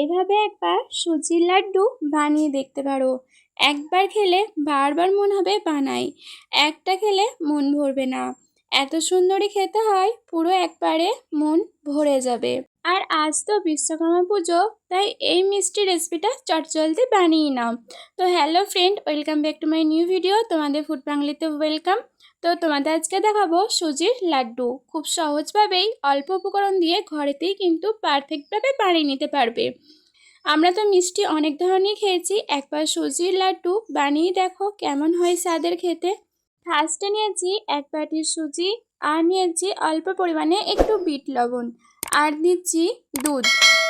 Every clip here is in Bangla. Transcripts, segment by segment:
এভাবে একবার সুজির লাড্ডু বানিয়ে দেখতে পারো। একবার খেলে বারবার মন হবে বানাই, একটা খেলে মন ভরবে না। এত সুন্দরই খেতে হয়, পুরো একবারে মন ভরে যাবে। আর আজ তো বিশ্বকর্মা পুজো, তাই এই মিষ্টি রেসিপিটা চটজলদি বানিয়ে নাও। তো hello friend, welcome back to my new video. তোমাদের ফুড বাংলিতে ওয়েলকাম। তো তোমাদের আজকে দেখাবো সুজির লাড্ডু। খুব সহজভাবেই অল্প উপকরণ দিয়ে ঘরেতেই কিন্তু পারফেক্টভাবে বানিয়ে নিতে পারবে। আমরা তো মিষ্টি অনেক ধরনের খেয়েছি, একবার সুজির লাড্ডু বানিয়ে দেখো কেমন হয় স্বাদের খেতে। ফার্স্টে নিয়েছি এক বাটি সুজি, আর নিয়েছি অল্প পরিমাণে একটু বিট লবণ, আর দিচ্ছি দুধ।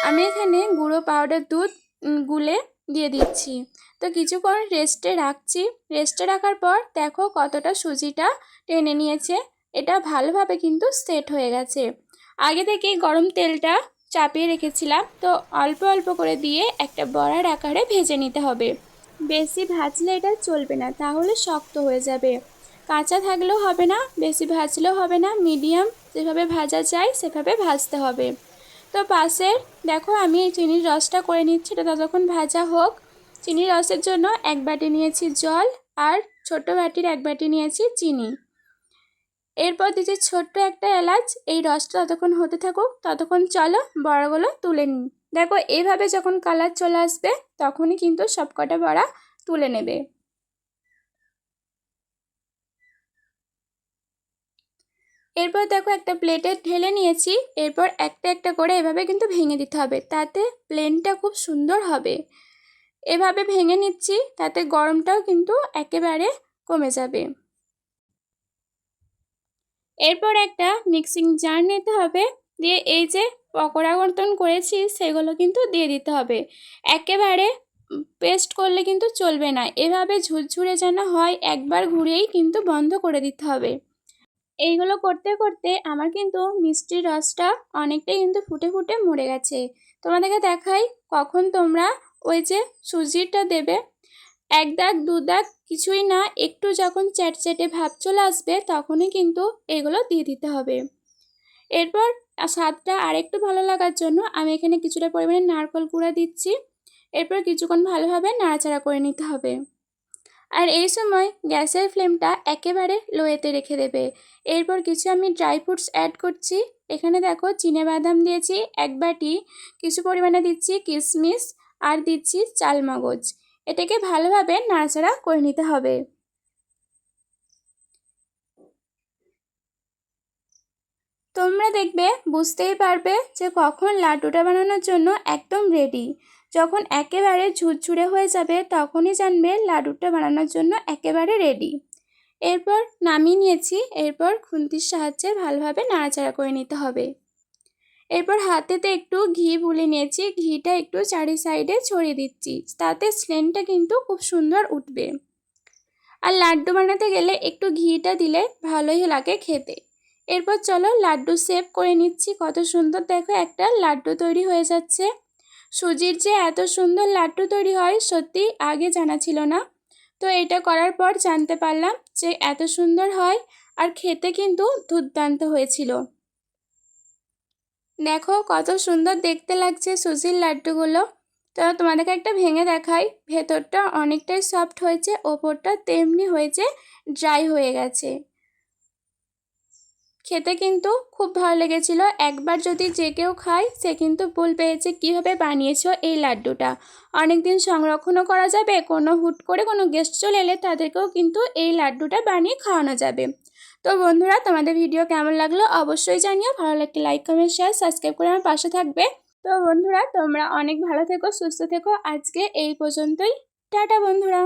আমি এখানে গুঁড়ো পাউডার দুধ গুলে দিয়ে দিচ্ছি। তো কিছুক্ষণ রেস্টে রাখছি। রেস্টে রাখার পর দেখো কতটা সুজিটা টেনে নিয়েছে। এটা ভালোভাবে কিন্তু সেট হয়ে গেছে। আগে থেকে গরম তেলটা চাপিয়ে রেখেছিলাম, তো অল্প অল্প করে দিয়ে একটা বড়ার আকারে ভেজে নিতে হবে। বেশি ভাজলে এটা চলবে না, তাহলে শক্ত হয়ে যাবে। কাঁচা থাকলেও হবে না, বেশি ভাজলেও হবে না, মিডিয়াম যেভাবে ভাজা যায় সেভাবে ভাজতে হবে। তো পাশে দেখো আমি চিনির রসটা করে নিচ্ছি, এটা ততক্ষণ ভাজা হোক। চিনির রসের জন্য এক বাটি নিয়েছি জল, আর ছোট বাটির এক বাটি নিয়েছি চিনি। এরপর দিচ্ছি ছোট্ট একটা এলাচ। এই রসটা ততক্ষণ হতে থাকুক, ততক্ষণ চলো বড়াগুলো তুলে নিই। দেখো এইভাবে যখন কালার চলে আসবে তখনই কিন্তু সবকটা বড়া তুলে নেবে। এরপর দেখো একটা প্লেটে ঢেলে নিয়েছি। এরপর একটা একটা করে এভাবে কিন্তু ভেঙে দিতে হবে, তাতে প্লেনটা খুব সুন্দর হবে। এভাবে ভেঙে নিচ্ছি, তাতে গরমটাও কিন্তু একেবারে কমে যাবে। এরপর একটা মিক্সিং জার নিতে হবে, দিয়ে এই যে পকোড়া মতন করেছি সেগুলো কিন্তু দিয়ে দিতে হবে। একেবারে পেস্ট করলে কিন্তু চলবে না, এভাবে ঝুরঝুরে যেন হয়, একবার ঘুরেই কিন্তু বন্ধ করে দিতে হবে। এইগুলো করতে করতে আমার কিন্তু মিষ্টির রসটা অনেকটাই কিন্তু ফুটে ফুটে মরে গেছে। তোমাদেরকে দেখাই কখন তোমরা ওই যে সুজিটা দেবে। এক দাগ দু দাগ কিছুই না, একটু যখন চ্যাটচ্যাটে ভাব চলে আসবে তখনই কিন্তু এগুলো দিয়ে দিতে হবে। এরপর স্বাদটা আরেকটু ভালো লাগার জন্য আমি এখানে কিছুটা পরিমাণে নারকেল কুড়া দিচ্ছি। এরপর কিছুক্ষণ ভালোভাবে নাড়াচাড়া করে নিতে হবে। আর এই সময় গ্যাসের ফ্লেমটা একেবারে লোয়েতে রেখে দেবে। এরপর কিছু আমি ড্রাই ফ্রুটস অ্যাড করছি। এখানে দেখো চিনেবাদাম দিয়েছি এক বাটি, কিছু পরিমাণে দিচ্ছি কিশমিশ, আর দিচ্ছি চালমগজ। এটাকে ভালোভাবে নাড়াচাড়া করে নিতে হবে। তোমরা দেখবে বুঝতেই পারবে যে কখন লাড্ডুটা বানানোর জন্য একদম রেডি। যখন একেবারে ঝুরঝুরে হয়ে যাবে তখনই জানবে লাড্ডুটা বানানোর জন্য একেবারে রেডি। এরপর নামিয়ে নিয়েছি। এরপর খুন্তির সাহায্যে ভালোভাবে নাড়াচাড়া করে নিতে হবে। এরপর হাতেতে একটু ঘি বুলে নিয়েছি, ঘিটা একটু চারি সাইডে ছড়িয়ে দিচ্ছি, তাতে স্মেলটা কিন্তু খুব সুন্দর উঠবে। আর লাড্ডু বানাতে গেলে একটু ঘিটা দিলে ভালোই লাগে খেতে। এরপর চলো লাড্ডু শেপ করে নিচ্ছি। কত সুন্দর দেখো একটা লাড্ডু তৈরি হয়ে যাচ্ছে। সুজির যে এত সুন্দর লাড্ডু তৈরি হয় সত্যি আগে জানা ছিল না। তো এটা করার পর জানতে পারলাম যে এত সুন্দর হয়, আর খেতে কিন্তু দুর্দান্ত হয়েছিল। দেখো কত সুন্দর দেখতে লাগছে সুজির লাড্ডুগুলো। তো তোমাদেরকে একটা ভেঙে দেখাই। ভেতরটা অনেকটাই সফট হয়েছে, ওপরটা তেমনি হয়েছে ড্রাই হয়ে গেছে। খেতে কিন্তু খুব ভালো লেগেছিল। একবার যদি যে কেউ খায় সে কিন্তু ভুল পেয়েছে কীভাবে বানিয়েছো এই লাড্ডুটা। অনেক দিন সংরক্ষণও করা যাবে, কোনো হুট করে কোনো গেস্ট চলে এলে তাদেরকেও কিন্তু এই লাড্ডুটা বানিয়ে খাওয়ানো যাবে। তো বন্ধুরা, তোমাদের ভিডিও কেমন লাগলো অবশ্যই জানিও। ভালো লাগলে লাইক কমেন্ট শেয়ার সাবস্ক্রাইব করে আমার পাশে থাকবে। তো বন্ধুরা, তোমরা অনেক ভালো থেকো, সুস্থ থেকো। আজকে এই পর্যন্তই। টাটা বন্ধুরা।